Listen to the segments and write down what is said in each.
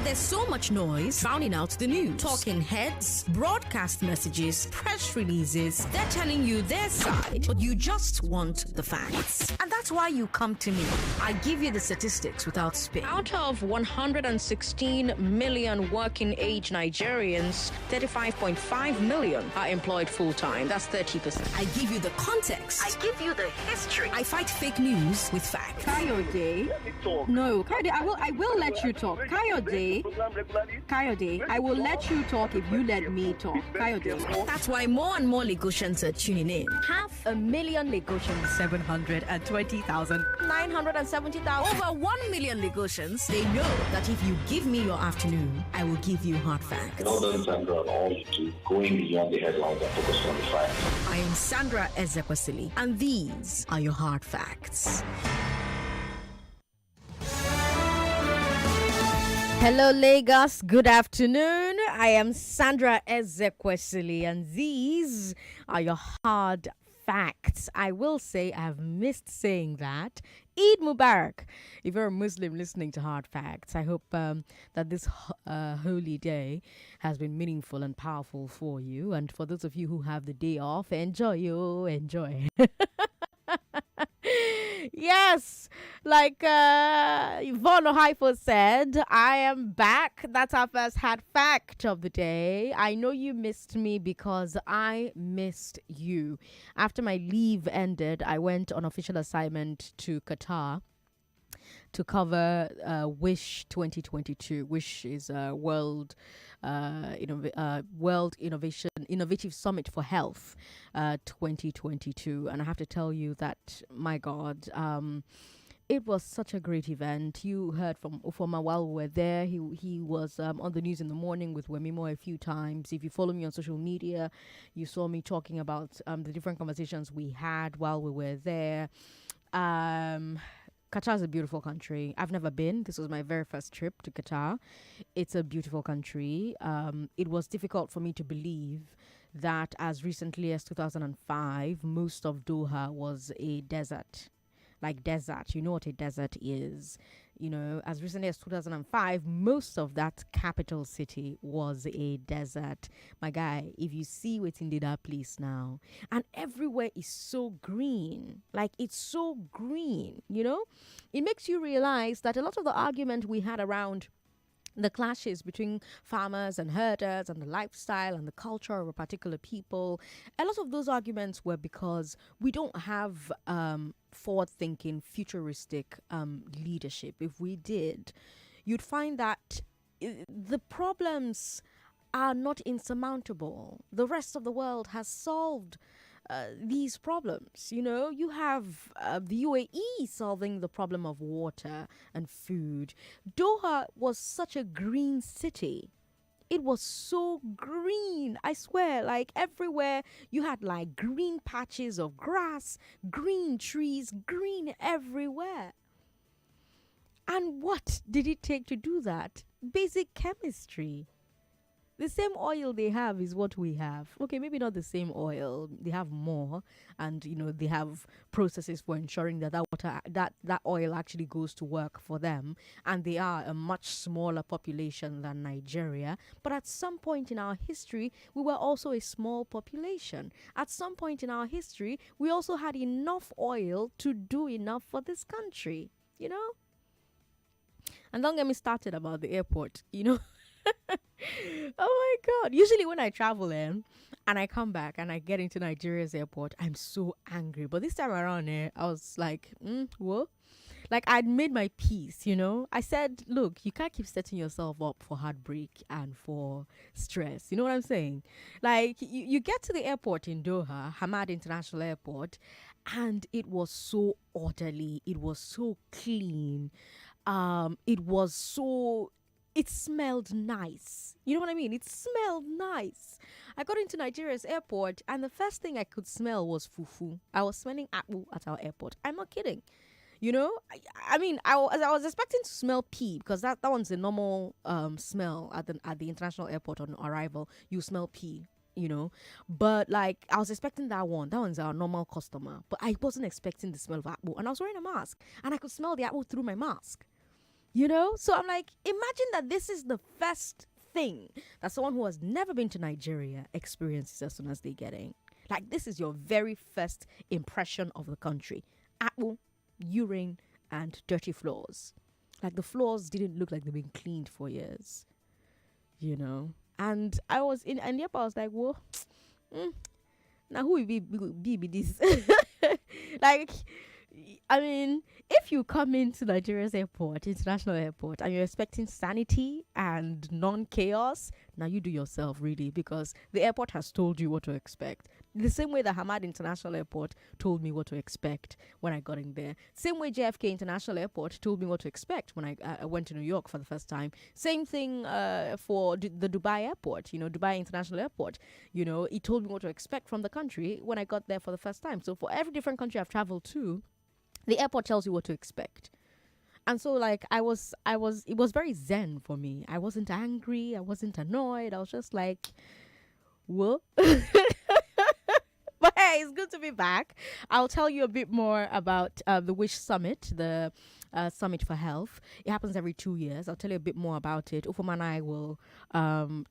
there's so much noise drowning out the news. Talking heads, broadcast messages, press releases. They're telling you their side, but you just want the facts. And that's why you come to me. I give you the statistics without spin. Out of 116 million working age Nigerians, 35.5 million are employed full-time. That's 30%. I give you the context. I give you the history. I fight fake news with facts. Kayode. No, Kayode, I will let you talk. Kayode, I will let you talk if you let me talk. Kayode. That's why more and more Lagosians are tuning in. 500,000 Lagosians. 720,000. 970,000. Over 1 million Lagosians, they know that if you give me your afternoon, I will give you hard facts. Well done, Sandra, on all you do, going beyond the headlines and focusing on the facts. I am Sandra Ezekwesili, and these are your hard facts. Hello, Lagos. Good afternoon. I am Sandra Ezekwesili, and these are your hard facts. I will say I have missed saying that. Eid Mubarak. If you're a Muslim listening to Hard Facts, I hope that this holy day has been meaningful and powerful for you. And for those of you who have the day off, enjoy. Yes, like Yvonne Ohaifo said, I am back. That's our first hard fact of the day. I know you missed me because I missed you. After my leave ended, I went on official assignment to Qatar to cover Wish 2022. Wish is a World Innovative Summit for Health 2022, and I have to tell you that, my God, it was such a great event. You heard from Ufoma while we were there. He was on the news in the morning with Wemimo a few times. If you follow me on social media, you saw me talking about the different conversations we had while we were there. Qatar is a beautiful country. I've never been. This was my very first trip to Qatar. It's a beautiful country. It was difficult for me to believe that as recently as 2005, most of Doha was a desert. Like desert. You know what a desert is. You know, as recently as 2005, most of that capital city was a desert. My guy, if you see what's in that place now, and everywhere is so green, like it's so green, you know, it makes you realize that a lot of the argument we had around the clashes between farmers and herders and the lifestyle and the culture of a particular people, a lot of those arguments were because we don't have forward-thinking, futuristic leadership. If we did, you'd find that the problems are not insurmountable. The rest of the world has solved these problems. You know, you have the UAE solving the problem of water and food. Doha was such a green city. It was so green. I swear, like everywhere you had like green patches of grass, green trees, green everywhere. And what did it take to do that? Basic chemistry. The same oil they have is what we have. Okay, maybe not the same oil. They have more, and you know they have processes for ensuring that that oil actually goes to work for them. And they are a much smaller population than Nigeria. But at some point in our history, we were also a small population. At some point in our history, we also had enough oil to do enough for this country. You know. And don't get me started about the airport. You know. Oh my God. Usually when I travel and I come back and I get into Nigeria's airport, I'm so angry. But this time around I was like, what? Like I'd made my peace, you know. I said, look, you can't keep setting yourself up for heartbreak and for stress. You know what I'm saying? Like you get to the airport in Doha, Hamad International Airport, and it was so orderly. It was so clean. It smelled nice. You know what I mean? It smelled nice. I got into Nigeria's airport and the first thing I could smell was fufu. I was smelling apple at our airport. I'm not kidding. You know, I mean, I was expecting to smell pee because that one's a normal smell at the international airport on arrival. You smell pee. You know, but like I was expecting that one. That one's our normal customer, but I wasn't expecting the smell of apple. And I was wearing a mask, and I could smell the apple through my mask. So I'm like, imagine that this is the first thing that someone who has never been to Nigeria experiences as soon as they get in. Like, this is your very first impression of the country. Apple, urine, and dirty floors. Like, the floors didn't look like they've been cleaned for years. And I was in the airport, I was like, whoa, now who will be this? Like, I mean, if you come into Nigeria's international airport, and you're expecting sanity and non-chaos, now you do yourself, really, because the airport has told you what to expect. The same way the Hamad International Airport told me what to expect when I got in there. Same way JFK International Airport told me what to expect when I went to New York for the first time. Same thing for the Dubai Airport, Dubai International Airport. It told me what to expect from the country when I got there for the first time. So for every different country I've traveled to, the airport tells you what to expect. And so, like, it was very zen for me. I wasn't angry. I wasn't annoyed. I was just like, whoa. But hey, it's good to be back. I'll tell you a bit more about the Wish Summit, the Summit for Health. It happens every 2 years. I'll tell you a bit more about it. Ufoma and I will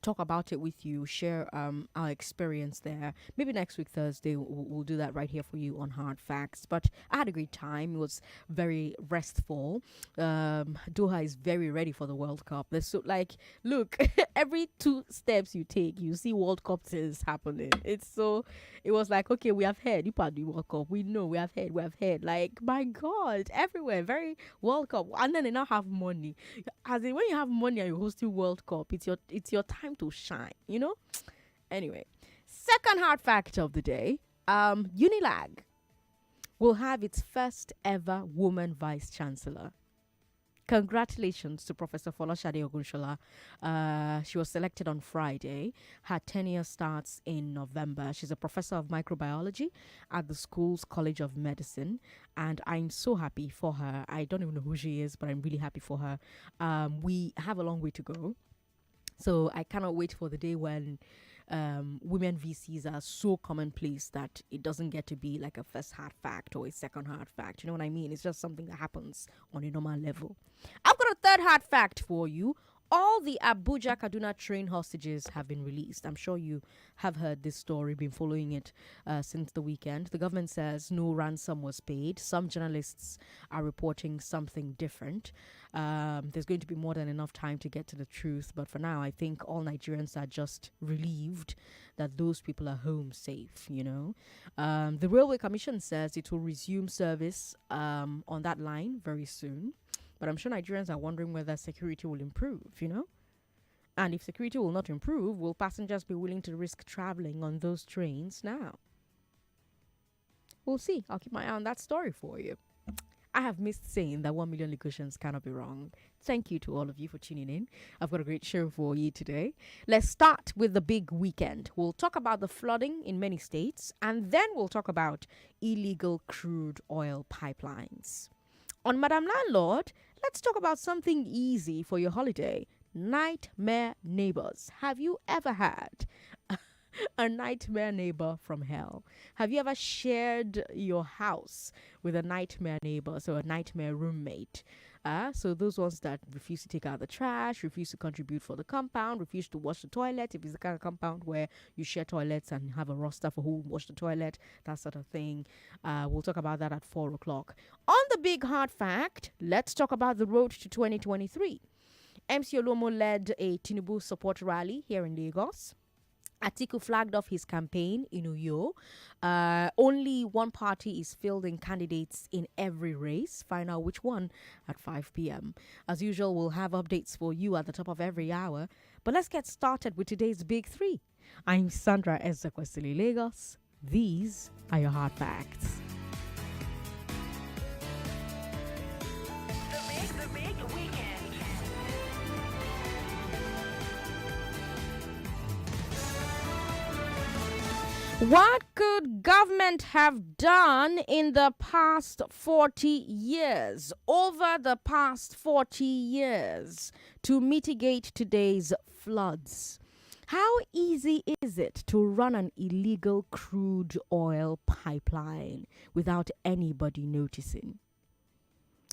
talk about it with you, share our experience there. Maybe next week, Thursday, we'll do that right here for you on Hard Facts. But I had a great time. It was very restful. Doha is very ready for the World Cup. Look, every 2 steps you take, you see World Cup things happening. It was like, okay, we have heard, you part the World Cup. We know, we have heard. Like, my God, everywhere, very World Cup. And then they now have money. As in, when you have money and you're hosting World Cup, it's your time to shine, Anyway, second hard fact of the day, Unilag will have its first ever woman vice chancellor. Congratulations to Professor Folashade Ogunshola. She was selected on Friday. Her tenure starts in November. She's a professor of microbiology at the school's College of Medicine, and I'm so happy for her. I don't even know who she is, but I'm really happy for her. We have a long way to go, so I cannot wait for the day when women VCs are so commonplace that it doesn't get to be like a first hard fact or a second hard fact. You know what I mean? It's just something that happens on a normal level. I've got a third hard fact for you. All the Abuja Kaduna train hostages have been released. I'm sure you have heard this story, been following it since the weekend. The government says no ransom was paid. Some journalists are reporting something different. There's going to be more than enough time to get to the truth. But for now, I think all Nigerians are just relieved that those people are home safe, The Railway Commission says it will resume service on that line very soon. But I'm sure Nigerians are wondering whether security will improve, And if security will not improve, will passengers be willing to risk traveling on those trains now? We'll see. I'll keep my eye on that story for you. I have missed saying that 1 million locutions cannot be wrong. Thank you to all of you for tuning in. I've got a great show for you today. Let's start with the big weekend. We'll talk about the flooding in many states, and then we'll talk about illegal crude oil pipelines. On Madam Landlord, let's talk about something easy for your holiday. Nightmare neighbors. Have you ever had a nightmare neighbor from hell? Have you ever shared your house with a nightmare neighbor, so a nightmare roommate? So those ones that refuse to take out the trash, refuse to contribute for the compound, refuse to wash the toilet, if it's the kind of compound where you share toilets and have a roster for who will wash the toilet, that sort of thing. We'll talk about that at 4 o'clock. On the big hard fact, let's talk about the road to 2023. MC Olomo led a Tinubu support rally here in Lagos. Atiku flagged off his campaign in Uyo. Only one party is fielding candidates in every race. Find out which one at 5 p.m. As usual, we'll have updates for you at the top of every hour. But let's get started with today's Big Three. I'm Sandra Ezekwesili, Lagos. These are your hard facts. The big weekend. What could government have done in the past 40 years, over the past 40 years, to mitigate today's floods? How easy is it to run an illegal crude oil pipeline without anybody noticing?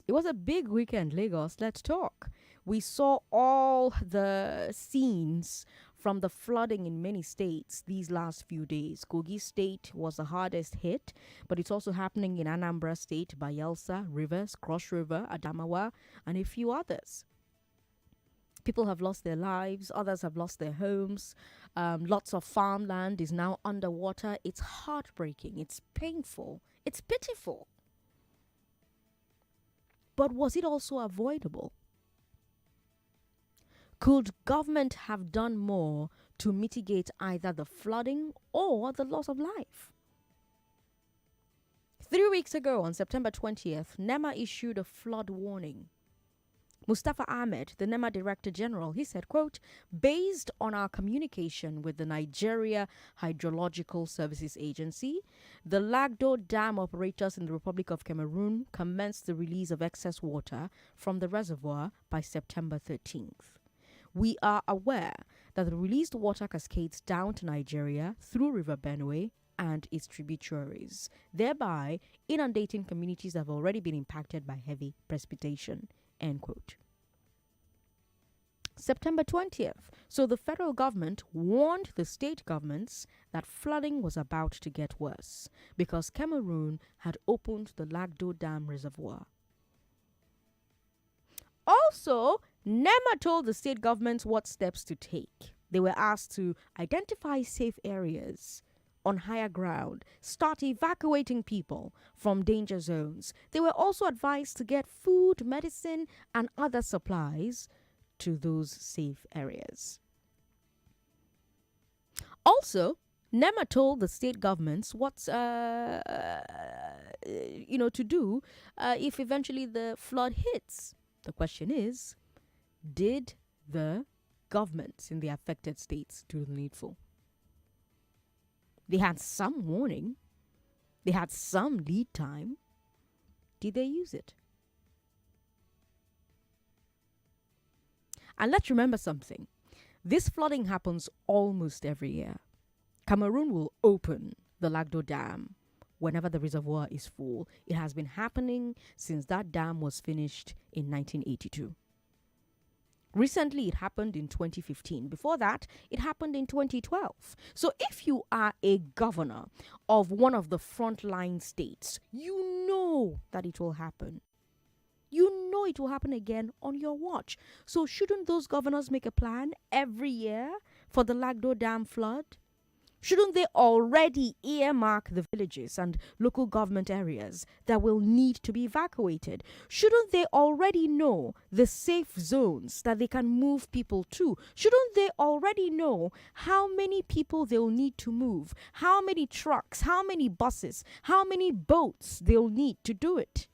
It was a big weekend, Lagos. Let's talk. We saw all the scenes from the flooding in many states these last few days. Kogi State was the hardest hit, but it's also happening in Anambra State, Bayelsa, Rivers, Cross River, Adamawa, and a few others. People have lost their lives, others have lost their homes. Lots of farmland is now underwater. It's heartbreaking, it's painful, it's pitiful. But was it also avoidable? Could government have done more to mitigate either the flooding or the loss of life? 3 weeks ago, on September 20th, NEMA issued a flood warning. Mustafa Ahmed, the NEMA Director General, he said, quote, based on our communication with the Nigeria Hydrological Services Agency, the Lagdo Dam operators in the Republic of Cameroon commenced the release of excess water from the reservoir by September 13th. We are aware that the released water cascades down to Nigeria through River Benue and its tributaries, thereby inundating communities that have already been impacted by heavy precipitation. End quote. September 20th. So the federal government warned the state governments that flooding was about to get worse because Cameroon had opened the Lagdo Dam reservoir. Also, NEMA told the state governments what steps to take. They were asked to identify safe areas on higher ground, start evacuating people from danger zones. They were also advised to get food, medicine, and other supplies to those safe areas. Also, NEMA told the state governments what's to do if eventually the flood hits. The question is, did the governments in the affected states do the needful? They had some warning. They had some lead time. Did they use it? And let's remember something. This flooding happens almost every year. Cameroon will open the Lagdo Dam whenever the reservoir is full. It has been happening since that dam was finished in 1982. Recently, it happened in 2015. Before that, it happened in 2012. So if you are a governor of one of the frontline states, you know that it will happen. You know it will happen again on your watch. So shouldn't those governors make a plan every year for the Lagdo Dam flood? Shouldn't they already earmark the villages and local government areas that will need to be evacuated? Shouldn't they already know the safe zones that they can move people to? Shouldn't they already know how many people they'll need to move, how many trucks, how many buses, how many boats they'll need to do it?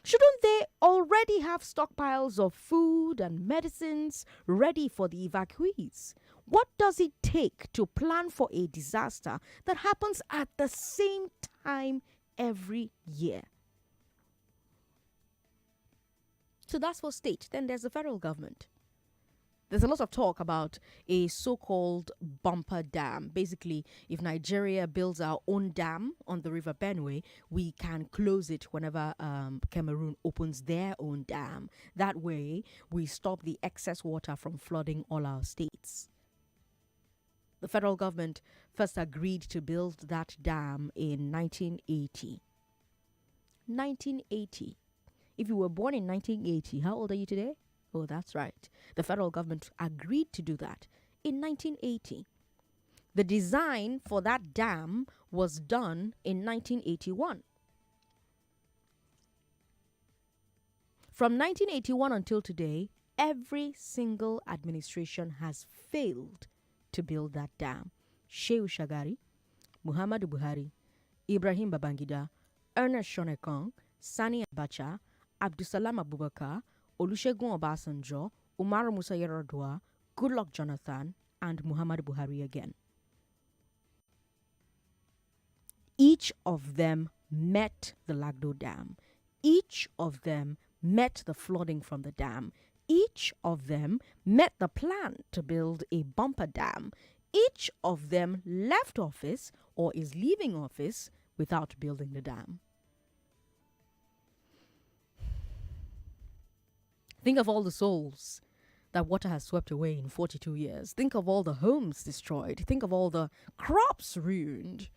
Shouldn't they already have stockpiles of food and medicines ready for the evacuees? What does it take to plan for a disaster that happens at the same time every year? So that's for state. Then there's the federal government. There's a lot of talk about a so-called bumper dam. Basically, if Nigeria builds our own dam on the River Benue, we can close it whenever Cameroon opens their own dam. That way, we stop the excess water from flooding all our states. The federal government first agreed to build that dam in 1980. 1980. If you were born in 1980, how old are you today? Oh, that's right. The federal government agreed to do that in 1980. The design for that dam was done in 1981. From 1981 until today, every single administration has failed to build that dam. Shehu Shagari, Muhammadu Buhari, Ibrahim Babangida, Ernest Shonekan, Sani Abacha, Abdusalam Abubakar, Olusegun Obasanjo, Umaru Musa Yar'Adua, Goodluck Jonathan, and Muhammadu Buhari again. Each of them met the Lagdo Dam. Each of them met the flooding from the dam. Each of them met the plan to build a bumper dam. Each of them left office or is leaving office without building the dam. Think of all the souls that water has swept away in 42 years. Think of all the homes destroyed. Think of all the crops ruined.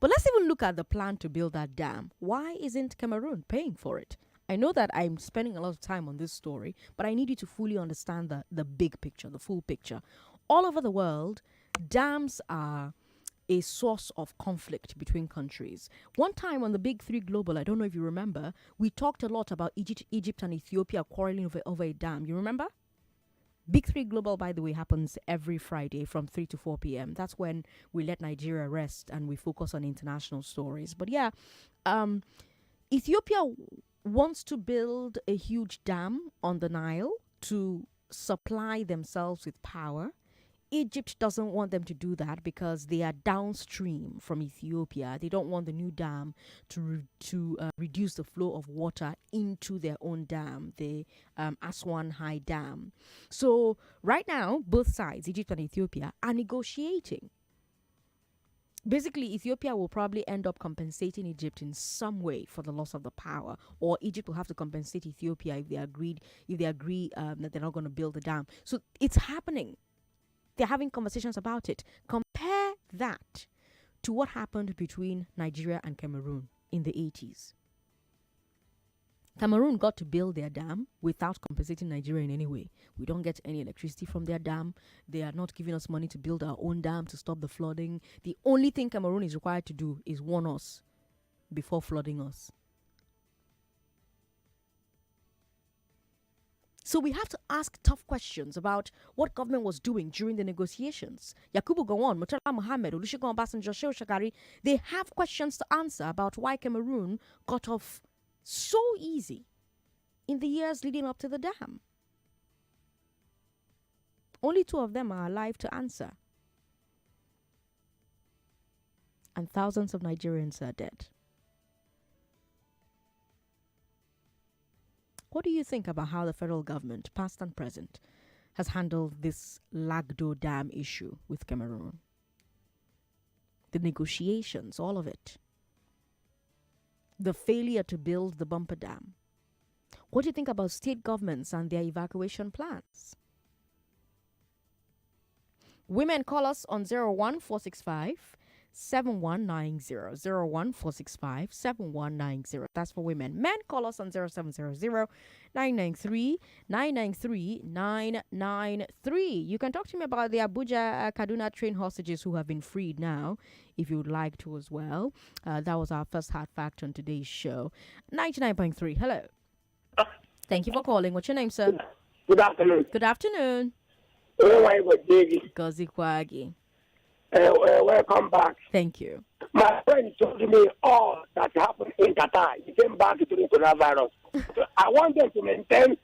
But let's even look at the plan to build that dam. Why isn't Cameroon paying for it? I know that I'm spending a lot of time on this story, but I need you to fully understand the big picture, the full picture. All over the world, dams are a source of conflict between countries. One time on the Big Three Global, I don't know if you remember, we talked a lot about Egypt and Ethiopia quarreling over a dam. You remember? Big Three Global, by the way, happens every Friday from 3 to 4 p.m. That's when we let Nigeria rest and we focus on international stories. But yeah, Ethiopia wants to build a huge dam on the Nile to supply themselves with power. Egypt doesn't want them to do that because they are downstream from Ethiopia. They don't want the new dam to reduce the flow of water into their own dam, the Aswan High Dam. So right now, both sides, Egypt and Ethiopia, are negotiating. Basically, Ethiopia will probably end up compensating Egypt in some way for the loss of the power, or Egypt will have to compensate Ethiopia if they agree that they're not going to build the dam. So it's happening. They're having conversations about it. Compare that to what happened between Nigeria and Cameroon in the 80s. Cameroon got to build their dam without compensating Nigeria in any way. We don't get any electricity from their dam. They are not giving us money to build our own dam to stop the flooding. The only thing Cameroon is required to do is warn us before flooding us. So we have to ask tough questions about what government was doing during the negotiations. Yakubu Gowon, Murtala Mohammed, Olusegun Obasanjo, Shehu Shagari, they have questions to answer about why Cameroon got off so easy in the years leading up to the dam. Only 2 of them are alive to answer. And thousands of Nigerians are dead. What do you think about how the federal government, past and present, has handled this Lagdo Dam issue with Cameroon? The negotiations, all of it. The failure to build the bumper dam. What do you think about state governments and their evacuation plans? Women, call us on 01465 7190 01465 7190. That's for women. Men, call us on 0700 993 993 993. You can talk to me about the Abuja Kaduna train hostages who have been freed now, if you would like to as well. That was our first hard fact on today's show. 99.3. Hello. Thank you for calling. What's your name, sir? Good afternoon. Good afternoon. Gozi Kwagi. Welcome back. Thank you. My friend told me all that happened in Qatar. He came back during coronavirus. So I want them to maintain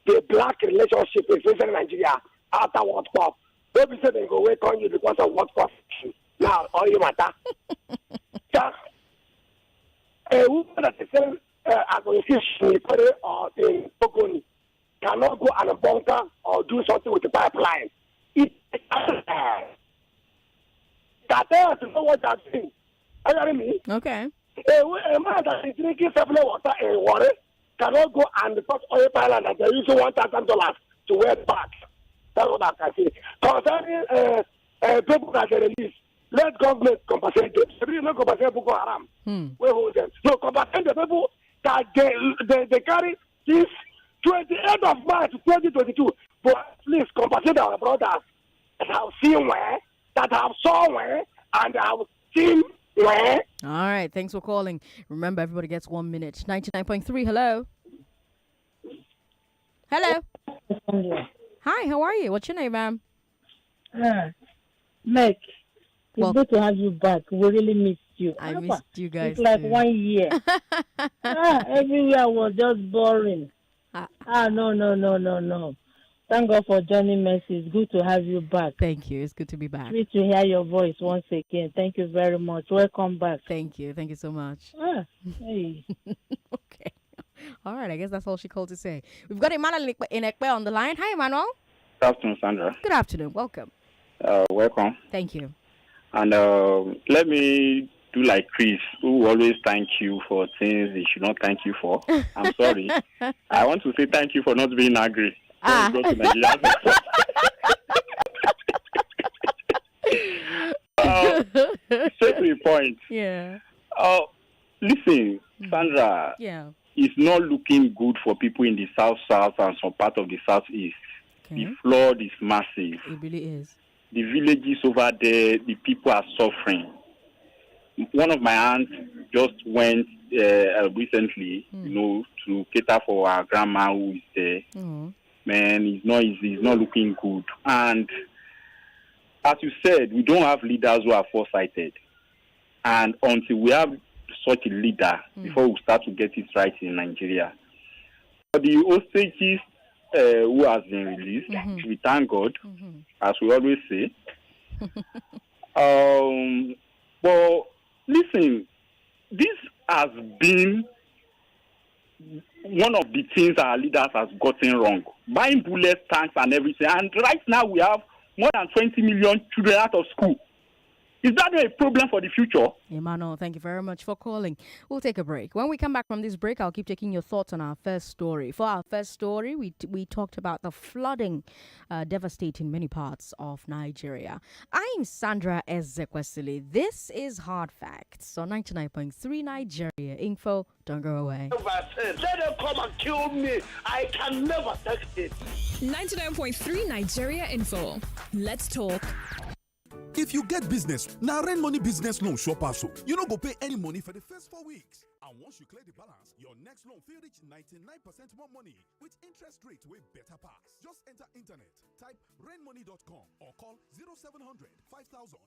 the black relationship with Israel and Nigeria after World Cup. Don't be saying they go wait on you because of World Cup. Now, all you matter. A woman that is saying acquisition or in Pogoni cannot go and bunker or do something with the pipeline. Qatar to know what they're doing. Are you hearing me? Okay. A man that is drinking supply water in water cannot go and touch oil pipeline and they're using $1,000 to wear back. That's what I can say. Concerning people that they release, let government compensate them. If you not compensate Boko Haram, we hold them. So compensate the people that they carry this 28th of March 2022. But please compensate our brothers that have seen where, that have saw where, and have seen where. All right, thanks for calling. Remember, everybody gets 1 minute. 99.3, hello. Hello. Hi, how are you? What's your name, ma'am? Meg, it's good to have you back. We really missed you. I missed you guys. It's like too. 1 year. Everywhere was just boring. No. Thank God for joining me. It's good to have you back. Thank you. It's good to be back. Sweet to hear your voice once again. Thank you very much. Welcome back. Thank you. Thank you so much. Hey. Okay. All right. I guess that's all she called to say. We've got Emmanuel in Ekpe on the line. Hi, Emmanuel. Good afternoon, Sandra. Good afternoon. Welcome. Welcome. Thank you. And let me do like Chris, who always thank you for things he should not thank you for. I'm sorry. I want to say thank you for not being angry. When you go to Nigeria. Straight to the point. Yeah. Listen, Sandra. Yeah. It's not looking good for people in the South and some part of the Southeast. Okay. The flood is massive. It really is. The villages over there, the people are suffering. One of my aunts just went recently, to cater for our grandma who is there. Man, it's not easy. It's not looking good. And as you said, we don't have leaders who are foresighted. And until we have such a leader, before we start to get it right in Nigeria. For the hostages who has been released, we thank God, as we always say. But listen, this has been one of the things our leaders has gotten wrong. Buying bullets, tanks, and everything. And right now we have more than 20 million children out of school. Is that a problem for the future? Emmanuel, thank you very much for calling. We'll take a break. When we come back from this break, I'll keep taking your thoughts on our first story. For our first story, we talked about the flooding devastating many parts of Nigeria. I'm Sandra Ezekwesili. This is Hard Facts on 99.3 Nigeria Info. Don't go away. Let them come and kill me. I can never take it. 99.3 Nigeria Info. Let's talk. If you get business, now Rain Money Business Loan sure pass. You no go pay any money for the first 4 weeks. And once you clear the balance, your next loan will reach 99% more money with interest rate way better pass. Just enter internet, type rainmoney.com or call 0700 5500.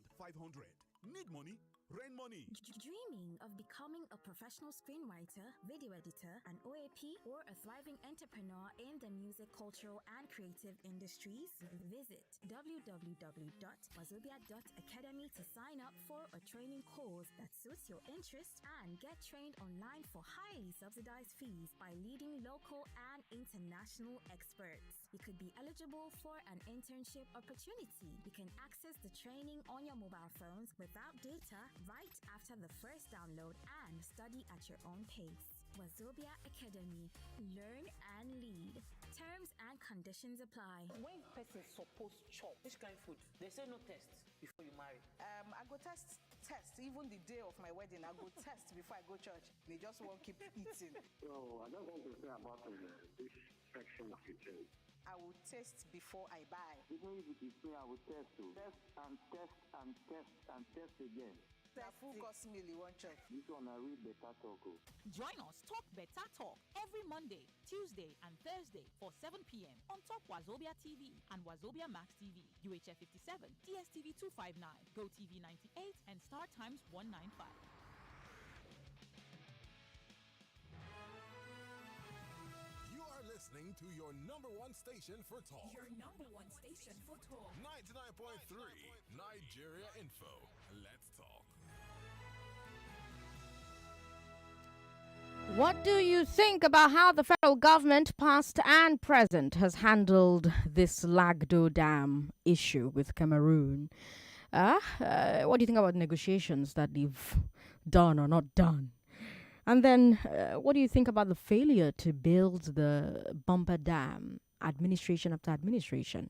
Need money? Rain Money. Dreaming of becoming a professional screenwriter, video editor, an OAP, or a thriving entrepreneur in the music, cultural, and creative industries? Visit www.wazobia.academy to sign up for a training course that suits your interest and get trained online for highly subsidized fees by leading local and international experts. You could be eligible for an internship opportunity. You can access the training on your mobile phones without data right after the first download and study at your own pace. Wazobia Academy. Learn and lead. Terms and conditions apply. When person supposed chop, which kind of food? They say no test before you marry. I go test. Even the day of my wedding, I go test before I go church. They just won't keep eating. So I don't want to say about this section of the church. I will test before I buy. Even if it is me, I will test too. Test and test and test and test again. That full course meal you want church. This one I read better talk. Join us, Talk Better Talk, every Monday, Tuesday, and Thursday for 7 p.m. on Top Wazobia TV and Wazobia Max TV, UHF 57, DSTV 259, GoTV 98, and Star Times 195. Listening to your number one station for talk. Your number one station for talk. 99.3 Nigeria Info. Let's talk. What do you think about how the federal government, past and present, has handled this Lagdo Dam issue with Cameroon? What do you think about negotiations that they've done or not done? And then, what do you think about the failure to build the bumper dam, administration after administration?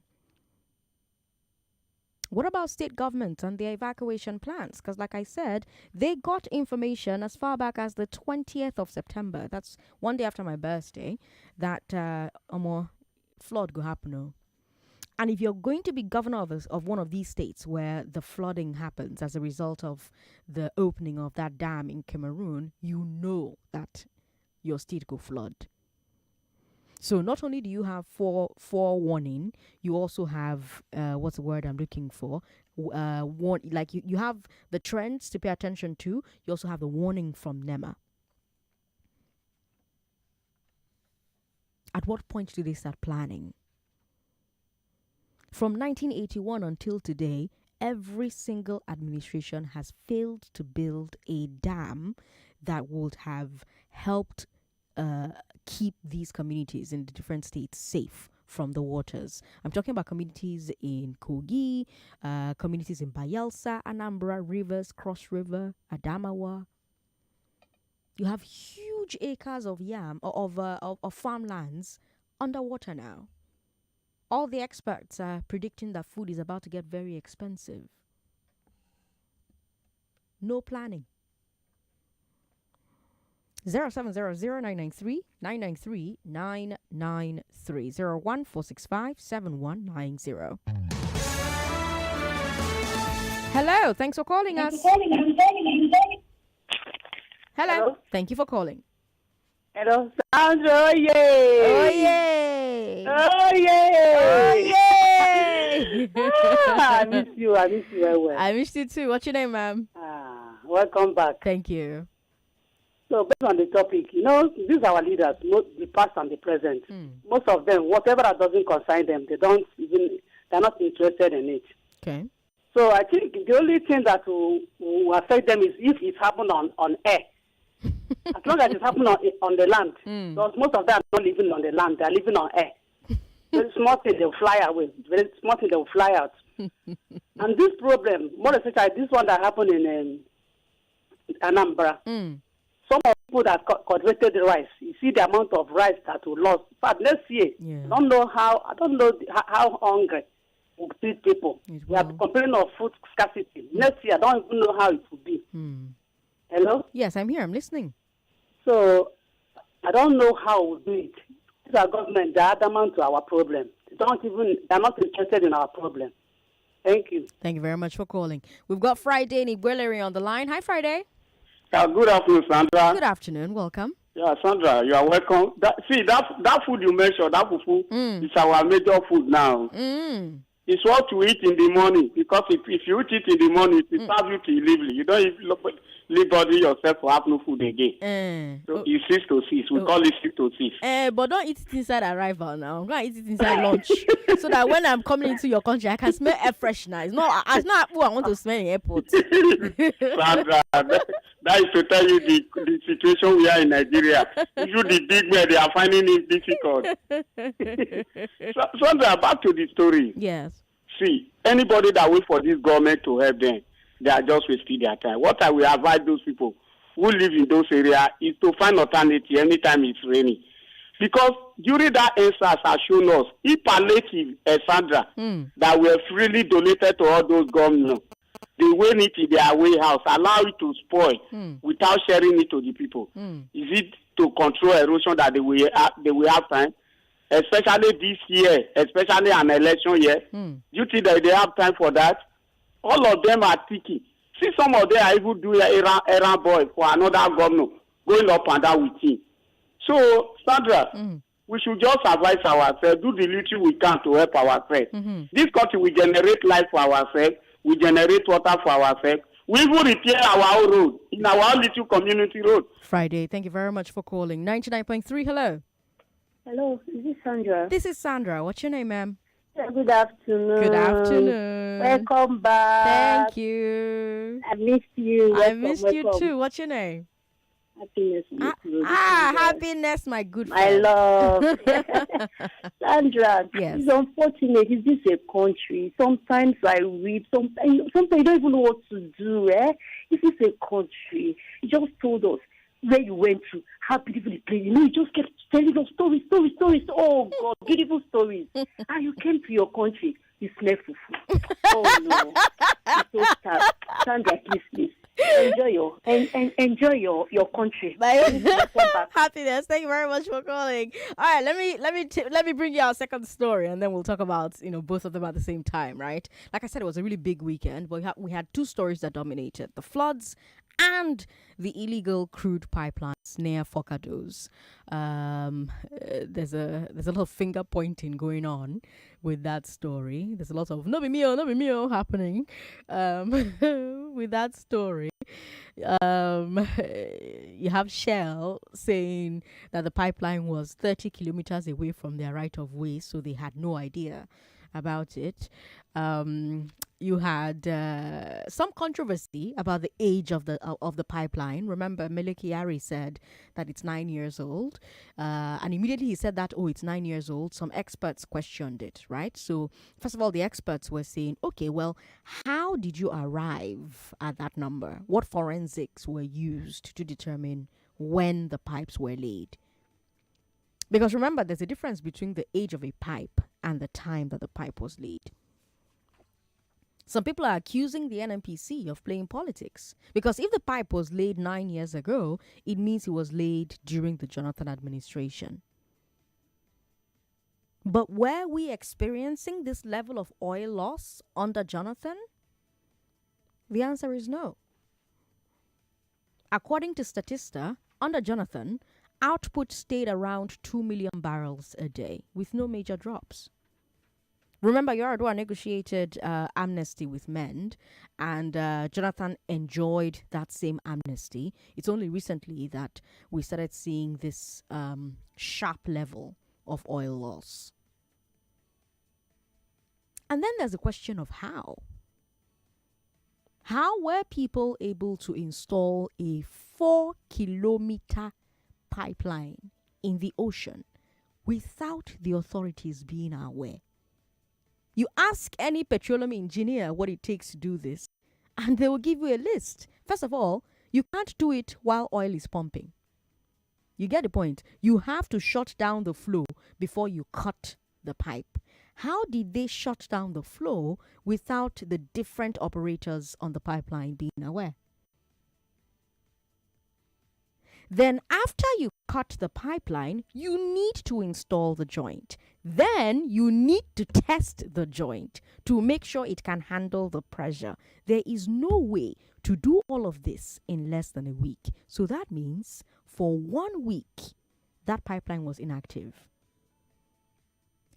What about state governments and their evacuation plans? Because like I said, they got information as far back as the 20th of September. That's one day after my birthday, that flood will happen. And if you're going to be governor of one of these states where the flooding happens as a result of the opening of that dam in Cameroon, you know that your state will flood. So not only do you have forewarning, you also have, what's the word I'm looking for? You have the trends to pay attention to. You also have the warning from NEMA. At what point do they start planning? From 1981 until today, every single administration has failed to build a dam that would have helped keep these communities in the different states safe from the waters. I'm talking about communities in Kogi, communities in Bayelsa, Anambra, Rivers, Cross River, Adamawa. You have huge acres of of farmlands underwater now. All the experts are predicting that food is about to get very expensive. No planning. 0700-993-993 014657190. Hello, thanks for calling us. Hello. Thank you for calling. Hello, Sandra. Oh, yay. Oh, yay. Oh, yay. Oh, yay. I miss you very well. I missed you too. What's your name, ma'am? Welcome back. Thank you. So, based on the topic, these are our leaders, the past and the present. Most of them, whatever that doesn't concern them, they're not interested in it. Okay. So, I think the only thing that will affect them is if it happened on air. As long as it happened on the land, because most of them are not living on the land, they're living on air. Very small thing, they'll fly away. Very small thing, they'll fly out. And this problem, more especially this one that happened in Anambra, some of the people that cultivated the rice, you see the amount of rice that we lost. In fact, next year, I don't know how hungry will treat people. We are complaining of food scarcity. Next year, I don't even know how it will be. Hello? Yes, I'm here. I'm listening. So, I don't know how we'll do it. These are government, they're adamant to our problem. They're not interested in our problem. Thank you. Thank you very much for calling. We've got Friday in Igweleri on the line. Hi, Friday. Good afternoon, Sandra. Good afternoon. Welcome. Yeah, Sandra, you are welcome. That food you mentioned, that fufu, is our major food now. It's what you eat in the morning, because if you eat it in the morning, it will serve you till evening. You don't leave body yourself to have no food again. So it's 6 to 6. We call it 6 to 6. But don't eat it inside arrival now. I'm going to eat it inside lunch. So that when I'm coming into your country, I can smell air freshener. It's not who I want to smell in airport. Sandra, that is to tell you the situation we are in Nigeria. You the big men, they are finding it difficult. Sandra, back to the story. Yes. See, anybody that waits for this government to help them, they are just wasting their time. What I will advise those people who live in those areas is to find alternative anytime it's raining. Because during that ENSAS has shown us, if palliative, Sandra, that were freely donated to all those governors, they win it in their warehouse, allow it to spoil without sharing it to the people. Is it to control erosion that they will have time? Especially this year, especially an election year. Do you think that they have time for that? All of them are thinking. See, some of them are even doing errand boy for another governor, going up and down with him. So, Sandra, we should just advise ourselves, do the little we can to help ourselves. This country, we generate life for ourselves, we generate water for ourselves. We even repair our own road, in our own little community road. Friday, thank you very much for calling. 99.3, hello. Hello, is this Sandra? This is Sandra. What's your name, ma'am? Yeah, good afternoon. Good afternoon. Welcome back. Thank you. I missed you. I missed you too. What's your name? Happiness. Happiness, my good friend. My love. Sandra, yes. It's unfortunate. Is this a country? Sometimes I read, sometimes you don't even know what to do. Is this a country? You just told us where you went to, how beautiful it played. You just kept telling us stories. Oh, God, beautiful stories. And you came to your country, you smell fufu. Oh, no. It's so sad. Sandra, please. Enjoy your country. Happiness. Thank you very much for calling. All right, let me bring you our second story, and then we'll talk about both of them at the same time, right? Like I said, it was a really big weekend, but we had two stories that dominated: the floods and the illegal crude pipelines near Forcados. There's a lot of finger pointing going on with that story. There's a lot of no be me happening with that story. You have Shell saying that the pipeline was 30 kilometers away from their right of way, so they had no idea about it. you had some controversy about the age of the pipeline. Remember, Melekiari said that it's 9 years old, and immediately he said that, oh, it's 9 years old. Some experts questioned it, right? So first of all, the experts were saying, okay, well, how did you arrive at that number? What forensics were used to determine when the pipes were laid? Because remember, there's a difference between the age of a pipe and the time that the pipe was laid. Some people are accusing the NNPC of playing politics, because if the pipe was laid 9 years ago, it means it was laid during the Jonathan administration. But were we experiencing this level of oil loss under Jonathan? The answer is no. According to Statista, under Jonathan, output stayed around 2 million barrels a day with no major drops. Remember, Yar'Adua negotiated amnesty with MEND, and Jonathan enjoyed that same amnesty. It's only recently that we started seeing this sharp level of oil loss. And then there's the question of how. How were people able to install a 4-kilometer pipeline in the ocean without the authorities being aware? You ask any petroleum engineer what it takes to do this, and they will give you a list. First of all, you can't do it while oil is pumping. You get the point? You have to shut down the flow before you cut the pipe. How did they shut down the flow without the different operators on the pipeline being aware? Then after you cut the pipeline, you need to install the joint. Then you need to test the joint to make sure it can handle the pressure. There is no way to do all of this in less than a week. So that means for 1 week, that pipeline was inactive.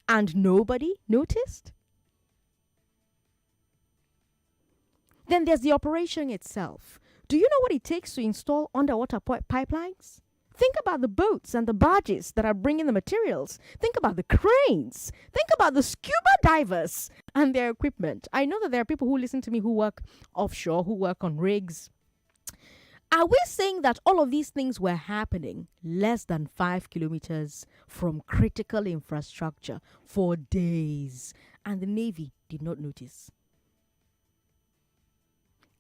And nobody noticed? Then there's the operation itself. Do you know what it takes to install underwater pipelines? Think about the boats and the barges that are bringing the materials. Think about the cranes. Think about the scuba divers and their equipment. I know that there are people who listen to me who work offshore, who work on rigs. Are we saying that all of these things were happening less than 5 kilometers from critical infrastructure for days, and the Navy did not notice?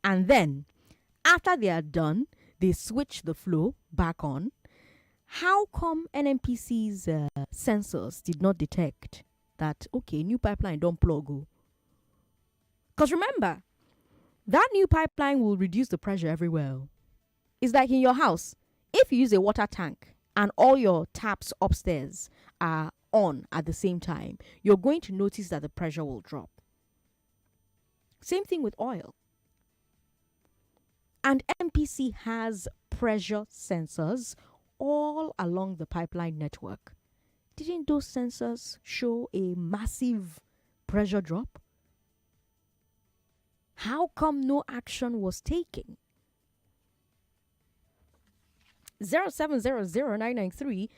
And then, after they are done, they switch the flow back on. How come NNPC's sensors did not detect that, okay, new pipeline don't plug? Because remember, that new pipeline will reduce the pressure everywhere. It's like in your house. If you use a water tank and all your taps upstairs are on at the same time, you're going to notice that the pressure will drop. Same thing with oil. And NPC has pressure sensors all along the pipeline network. Didn't those sensors show a massive pressure drop? How come no action was taken? 0700-993-993.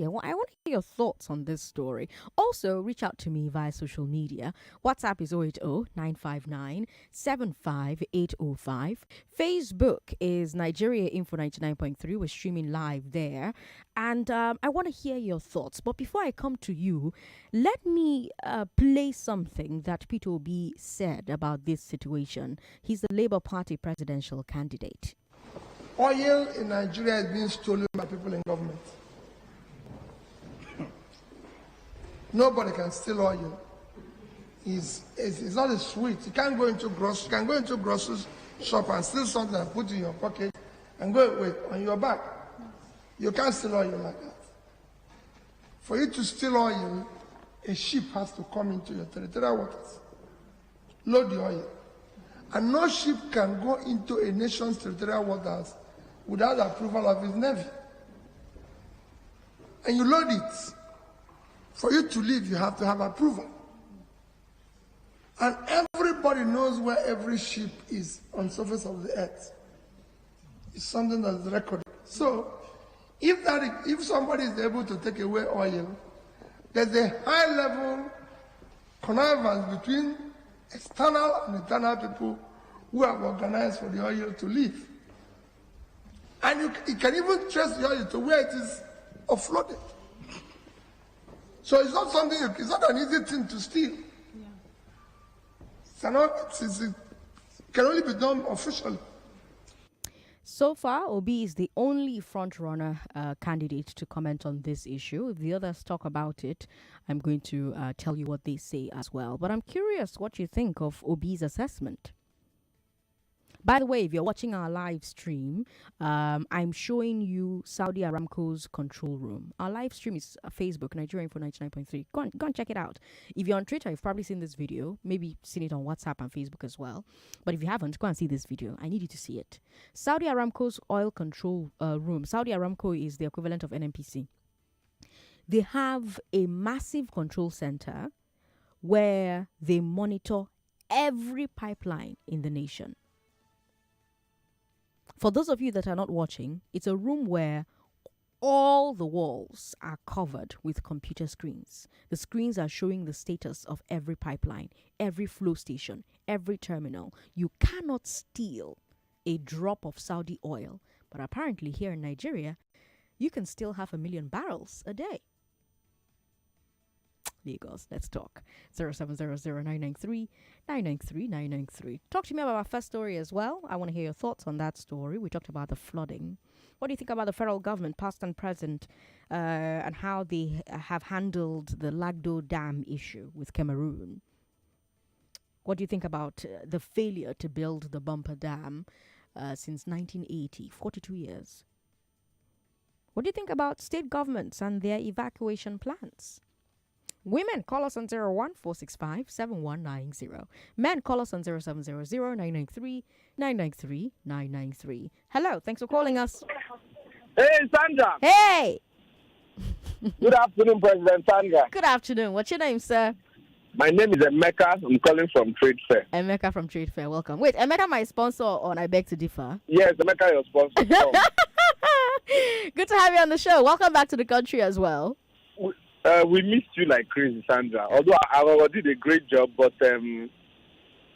I want to hear your thoughts on this story. Also, reach out to me via social media. WhatsApp is 080-959-75805. Facebook is Nigeria Info 99.3. We're streaming live there. And I want to hear your thoughts. But before I come to you, let me play something that Peter Obi said about this situation. He's the Labour Party presidential candidate. Oil in Nigeria is being stolen by people in government. Nobody can steal oil. It's not a sweet. You can't go into grocery shop and steal something and put it in your pocket and go away on your back. You can't steal oil like that. For you to steal oil, a ship has to come into your territorial waters, load the oil. And no ship can go into a nation's territorial waters without the approval of its navy. And you load it. For you to leave, you have to have approval. And everybody knows where every ship is on the surface of the earth. It's something that is recorded. So, if somebody is able to take away oil, there's a high level connivance between external and internal people who have organized for the oil to leave. And you can even trace the oil to where it is offloaded. So it's not something, it's not an easy thing to steal. It can only be done officially. So far, Obi is the only front-runner candidate to comment on this issue. If the others talk about it, I'm going to tell you what they say as well. But I'm curious what you think of Obi's assessment. By the way, if you're watching our live stream, I'm showing you Saudi Aramco's control room. Our live stream is Facebook, Nigeria Info 99.3. Go and check it out. If you're on Twitter, you've probably seen this video, maybe seen it on WhatsApp and Facebook as well. But if you haven't, go and see this video. I need you to see it. Saudi Aramco's oil control room. Saudi Aramco is the equivalent of NNPC. They have a massive control center where they monitor every pipeline in the nation. For those of you that are not watching, it's a room where all the walls are covered with computer screens. The screens are showing the status of every pipeline, every flow station, every terminal. You cannot steal a drop of Saudi oil, but apparently here in Nigeria, you can steal 500,000 barrels a day. Lagos, let's talk. 0700-993-993-993. Talk to me about our first story as well. I want to hear your thoughts on that story. We talked about the flooding. What do you think about the federal government, past and present, and how they have handled the Lagdo Dam issue with Cameroon? What do you think about the failure to build the bumper dam since 1980, 42 years? What do you think about state governments and their evacuation plans? Women, call us on 01465-7190. Men, call us on 0700-993-993-993. Hello, thanks for calling us. Hey, Sandra. Hey. Good afternoon, President Sandra. Good afternoon. What's your name, sir? My name is Emeka. I'm calling from Trade Fair. Emeka from Trade Fair. Welcome. Wait, Emeka, my sponsor on I Beg to Differ? Yes, Emeka, your sponsor. Good to have you on the show. Welcome back to the country as well. We missed you like crazy, Sandra. Although I did a great job, but you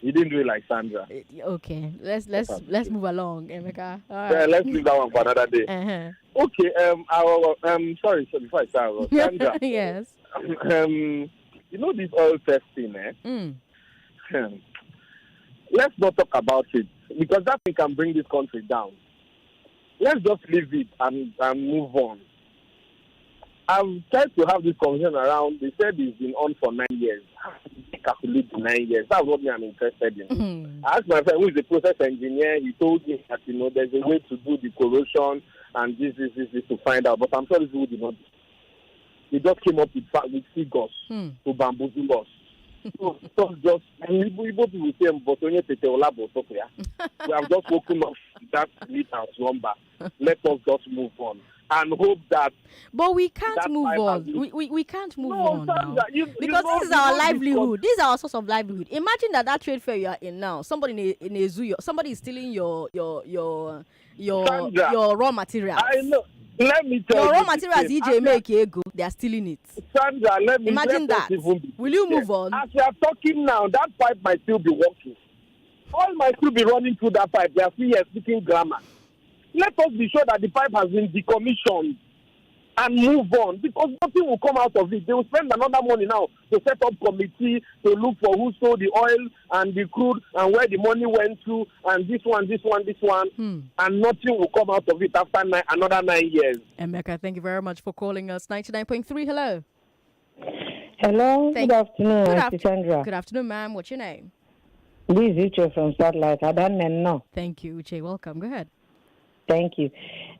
didn't do it like Sandra. Okay, let's move along, Emeka. All right. Let's leave that one for another day. Uh-huh. Okay. Sorry. So before I start, Sandra. Yes. You know this oil testing, eh? Let's not talk about it because that thing can bring this country down. Let's just leave it and move on. I've tried to have this conversation around. They said it's been on for 9 years. How do you calculate the 9 years? That's what I'm interested in. I asked my friend who is a process engineer. He told me that there's a way to do the corrosion and this to find out. But I'm sure this people did not. They just came up with figures to bamboozle us. So just people will say, we have just woken up that lit and slumber. Let us just move on. And hope that. But we can't move on. We can't move on now. Because this is our livelihood. This is our source of livelihood. Imagine that trade fair you are in now. Somebody in a zoo. Somebody is stealing your raw materials. I know. Let me tell you. Your raw materials, EJ make ego. They are stealing it. Sandra, imagine that. Will you move on? As we are talking now, that pipe might still be working. All might still be running through that pipe. They are still here speaking grammar. Let us be sure that the pipe has been decommissioned and move on because nothing will come out of it. They will spend another money now to set up committee to look for who stole the oil and the crude and where the money went to and this one, and nothing will come out of it after another 9 years. Emeka, thank you very much for calling us. 99.3, hello. Hello, good afternoon, Sandra. Good afternoon, ma'am. What's your name? This is Uche from Satellite. I don't know. Thank you, Uche. Welcome. Go ahead. Thank you.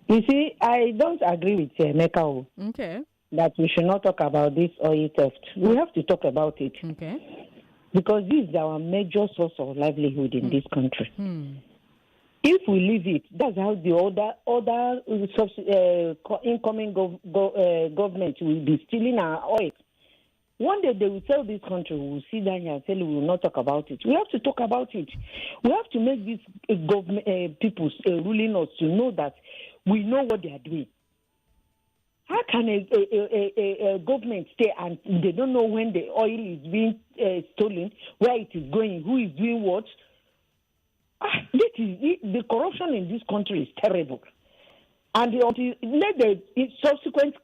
You see, I don't agree with Emeka. Okay. That we should not talk about this oil theft. We have to talk about it. Okay. Because this is our major source of livelihood in this country. If we leave it, that's how the other incoming government will be stealing our oil. One day they will tell this country, we will sit down here and tell you we will not talk about it. We have to talk about it. We have to make these government people ruling us to know that we know what they are doing. How can a government stay and they don't know when the oil is being stolen, where it is going, who is doing what? The corruption in this country is terrible. And let the subsequent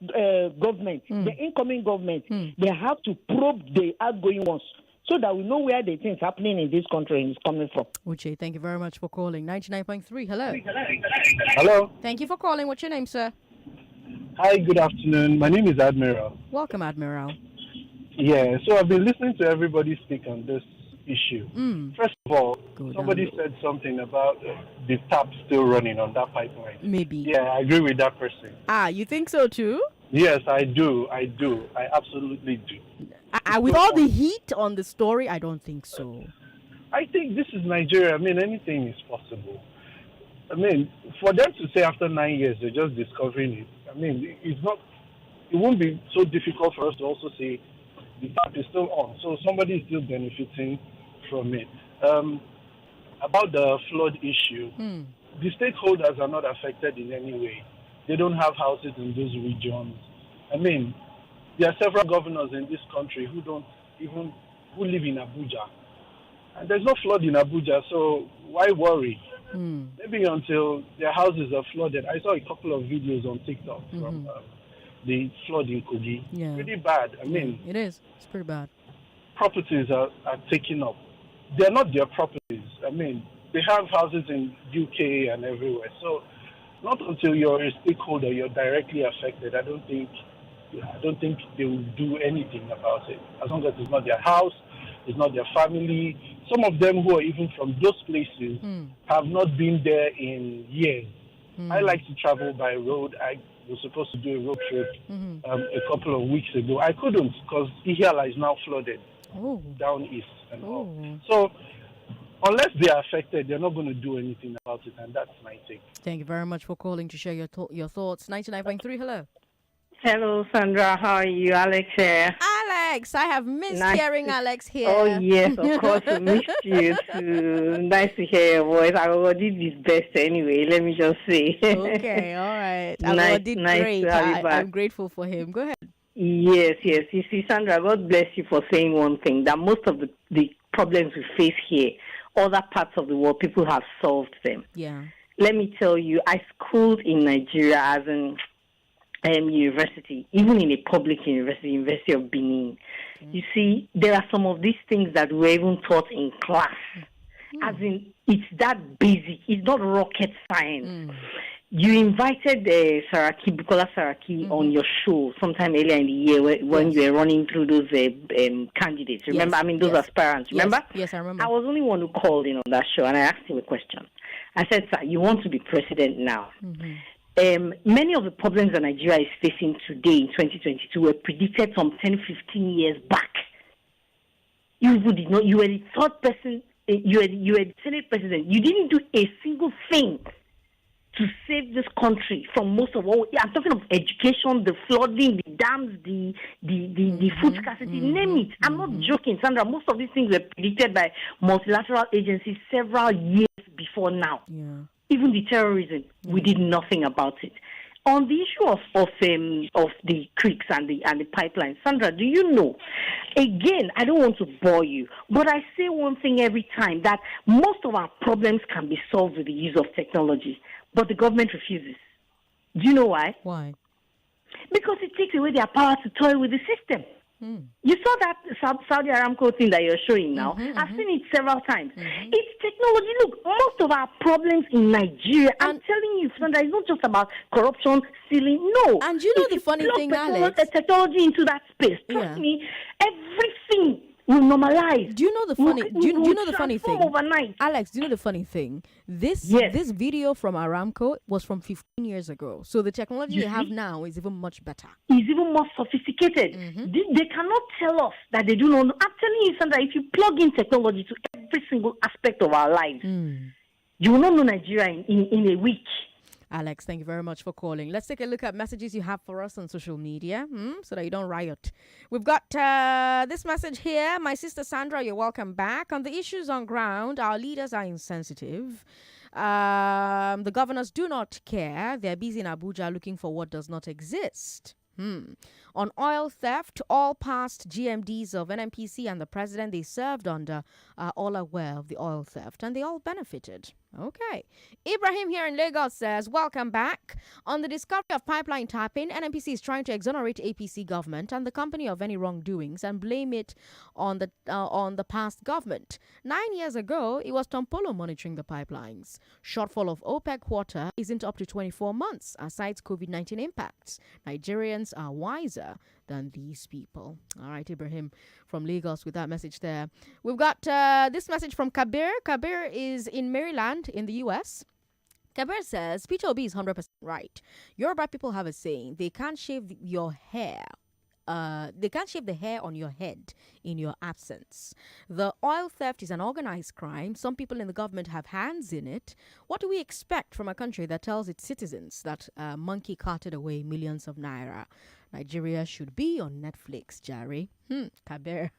government, the incoming government, they have to probe the outgoing ones so that we know where the things happening in this country is coming from. Uche, thank you very much for calling. 99.3, hello. Hello. Thank you for calling. What's your name, sir? Hi, good afternoon. My name is Admiral. Welcome, Admiral. Yeah, so I've been listening to everybody speak on this issue. First of all, somebody said something about the tap still running on that pipeline. Maybe. Yeah, I agree with that person. You think so too? Yes, I do. I absolutely do. With all the heat on the story, I don't think so. I think this is Nigeria. I mean, anything is possible. I mean, for them to say after 9 years they're just discovering it, I mean, it won't be so difficult for us to also say the tap is still on. So somebody is still benefiting from it. About the flood issue, the stakeholders are not affected in any way. They don't have houses in those regions. I mean, there are several governors in this country who live in Abuja. And there's no flood in Abuja, so why worry? Maybe until their houses are flooded. I saw a couple of videos on TikTok from the flood in Kogi. Yeah. Pretty bad. I mean, it is. It's pretty bad. Properties are taken up. They're not their properties. I mean, they have houses in UK and everywhere. So not until you're a stakeholder, you're directly affected. I don't think they will do anything about it. As long as it's not their house, it's not their family. Some of them who are even from those places have not been there in years. I like to travel by road. I was supposed to do a road trip a couple of weeks ago. I couldn't because Ihiala is now flooded down east and all. So unless they are affected, they're not going to do anything about it, and that's my take. Thank you very much for calling to share your thoughts. 99.3, hello. Hello, Sandra. How are you? Alex here. Alex, I have missed hearing Alex here. Oh, yes, of course. I missed you too. Nice to hear your voice. I did his best anyway, let me just say. Okay, all right. Did great. I'm grateful for him. Go ahead. Yes. You see, Sandra, God bless you for saying one thing, that most of the problems we face here, other parts of the world, people have solved them. Yeah. Let me tell you, I schooled in Nigeria as an university, even in a public University of Benin. You see, there are some of these things that were even taught in class. As in, it's that basic. It's not rocket science. You invited Bukola Saraki on your show sometime earlier in the year when you were running through those candidates. Remember? Yes. I mean, those aspirants. Remember? Yes, I remember. I was the only one who called in on that show, and I asked him a question. I said, sir, you want to be president now. Many of the problems that Nigeria is facing today in 2022 were predicted some 10, 15 years back. You did not. You were the third person. You were the Senate president. You didn't do a single thing to save this country from most of all. I'm talking of education, the flooding, the dams, the food scarcity, name it. I'm not joking, Sandra. Most of these things were predicted by multilateral agencies several years before now. Yeah. Even the terrorism, we did nothing about it. On the issue of the creeks and the pipelines, Sandra, do you know? Again, I don't want to bore you, but I say one thing every time, that most of our problems can be solved with the use of technology, but the government refuses. Do you know why? Why? Because it takes away their power to toy with the system. You saw that Saudi Aramco thing that you're showing now. I've seen it several times. It's technology. Look, most of our problems in Nigeria, I'm telling you, Sandra, it's not just about corruption, stealing. No. And you know the funny thing, Alex? Technology into that space. Trust me, everything will normalize. Do you know the funny? Do you know the funny thing? Overnight. Alex, do you know the funny thing? This video from Aramco was from 15 years ago. So the technology you have now is even much better. It's even more sophisticated. They cannot tell us that they do not know. I'm telling you, Sandra, if you plug in technology to every single aspect of our lives, you will not know Nigeria in a week. Alex, thank you very much for calling. Let's take a look at messages you have for us on social media so that you don't riot. We've got this message here. My sister Sandra, you're welcome back. On the issues on ground, our leaders are insensitive. The governors do not care. They're busy in Abuja looking for what does not exist. On oil theft, all past GMDs of NNPC and the president they served under are all aware of the oil theft and they all benefited. Okay. Ibrahim here in Lagos says, welcome back. On the discovery of pipeline tapping, NNPC is trying to exonerate APC government and the company of any wrongdoings and blame it on the past government. 9 years ago, it was Tompolo monitoring the pipelines. Shortfall of OPEC water isn't up to 24 months, aside COVID-19 impacts. Nigerians are wiser than these people. All right, Ibrahim from Lagos with that message there. We've got this message from Kabir. Kabir is in Maryland in the US. Kabir says, Peter Obi is 100% right. Yoruba people have a saying, they can't shave your hair. They can't shave the hair on your head in your absence. The oil theft is an organized crime. Some people in the government have hands in it. What do we expect from a country that tells its citizens that monkey carted away millions of naira? Nigeria should be on Netflix, Jerry. Kabir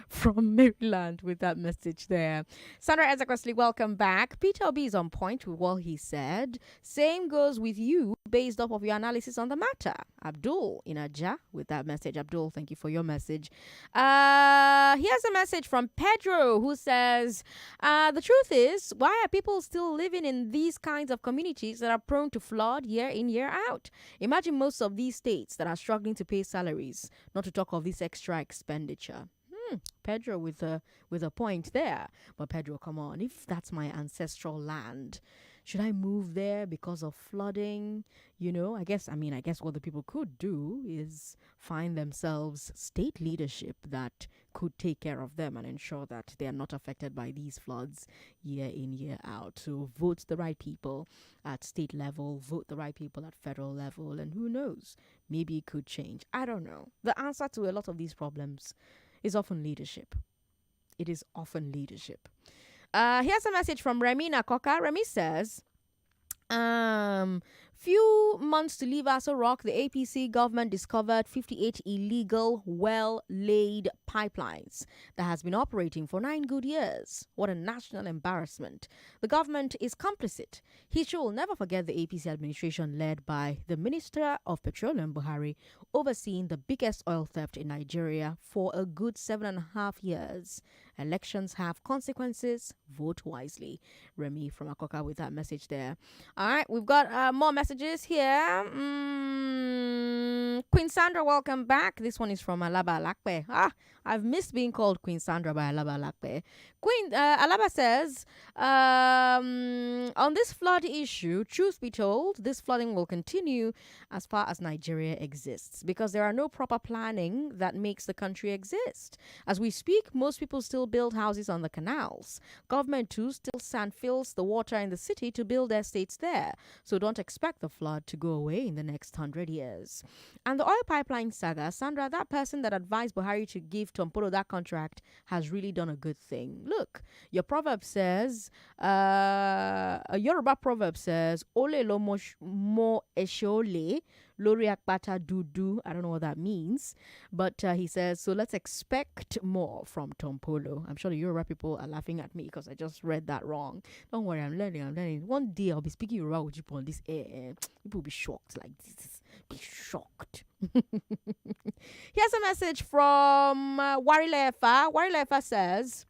from Maryland with that message there. Sandra Ezekwesili, welcome back. Peter Obi is on point with what he said. Same goes with you based off of your analysis on the matter. Abdul in Aja with that message. Abdul, thank you for your message. Here's a message from Pedro who says, the truth is, why are people still living in these kinds of communities that are prone to flood year in, year out? Imagine most of these states that are struggling to pay salaries, not to talk of this extra expenditure. Pedro with a point there. But Pedro, come on, if that's my ancestral land, should I move there because of flooding? You know, I guess what the people could do is find themselves state leadership that could take care of them and ensure that they are not affected by these floods year in, year out. So vote the right people at state level, vote the right people at federal level, and who knows, maybe it could change. I don't know. The answer to a lot of these problems is often leadership. It is often leadership. Here's a message from Remy Nakoka. Remy says, few months to leave Aso Rock, the APC government discovered 58 illegal, well-laid pipelines that has been operating for 9 good years. What a national embarrassment. The government is complicit. History will never forget the APC administration led by the Minister of Petroleum, Buhari, overseeing the biggest oil theft in Nigeria for a good 7.5 years. Elections have consequences. Vote wisely. Remy from Akoka with that message there. All right, we've got more messages here. Queen Sandra, welcome back. This one is from Alaba Alakpe. I've missed being called Queen Sandra by Alaba Alakpe. Queen Alaba says, on this flood issue, truth be told, this flooding will continue as far as Nigeria exists because there are no proper planning that makes the country exist. As we speak, most people still build houses on the canals. Government too still fills the water in the city to build estates there. So don't expect the flood to go away in the next 100 years. And the oil pipeline saga, Sandra, that person that advised Buhari to give Tompolo that contract has really done a good thing. Look, your proverb says, a Yoruba proverb says, Ole lo mo eshole, lori akpata dudu. I don't know what that means. But he says, so let's expect more from Tompolo. I'm sure the Yoruba people are laughing at me because I just read that wrong. Don't worry, I'm learning. One day I'll be speaking Yoruba with people on this air. People will be shocked like this. Be shocked. Here's a message from Warilefa. Warilefa says,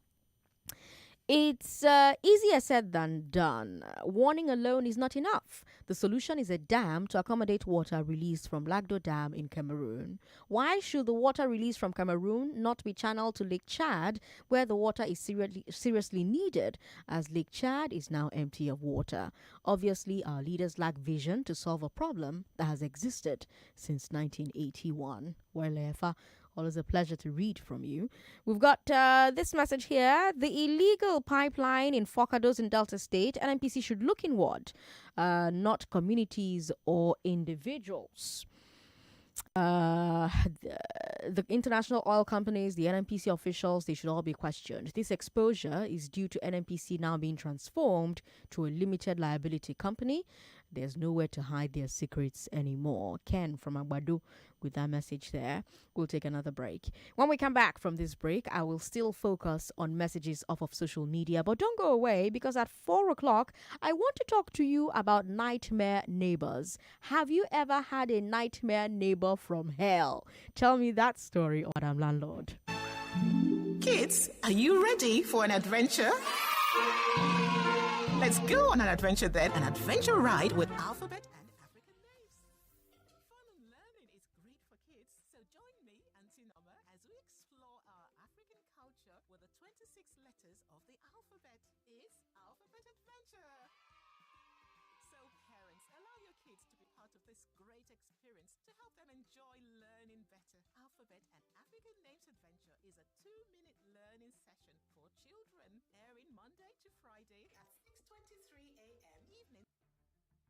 it's easier said than done. Warning alone is not enough. The solution is a dam to accommodate water released from Lagdo Dam in Cameroon. Why should the water released from Cameroon not be channeled to Lake Chad, where the water is seriously needed, as Lake Chad is now empty of water? Obviously, our leaders lack vision to solve a problem that has existed since 1981. Walefa, always a pleasure to read from you. We've got this message here. The illegal pipeline in Forcados in Delta State, NNPC should look inward, not communities or individuals. The international oil companies, the NNPC officials, they should all be questioned. This exposure is due to NNPC now being transformed to a limited liability company. There's nowhere to hide their secrets anymore. Ken from Agbado with that message there. We'll take another break. When we come back from this break, I will still focus on messages off of social media. But don't go away, because at 4 o'clock, I want to talk to you about nightmare neighbors. Have you ever had a nightmare neighbor from hell? Tell me that story, Madam Landlord. Kids, are you ready for an adventure? Let's go on an adventure then. An adventure ride with Alphabet and African names. Fun and learning is great for kids. So join me, Auntie Norma, as we explore our African culture with the 26 letters of the alphabet. It's Alphabet Adventure. So parents, allow your kids to be part of this great experience to help them enjoy learning better. Alphabet and African Names Adventure is a 2-minute learning session for children, airing Monday to Friday at 6:23 a.m. evening.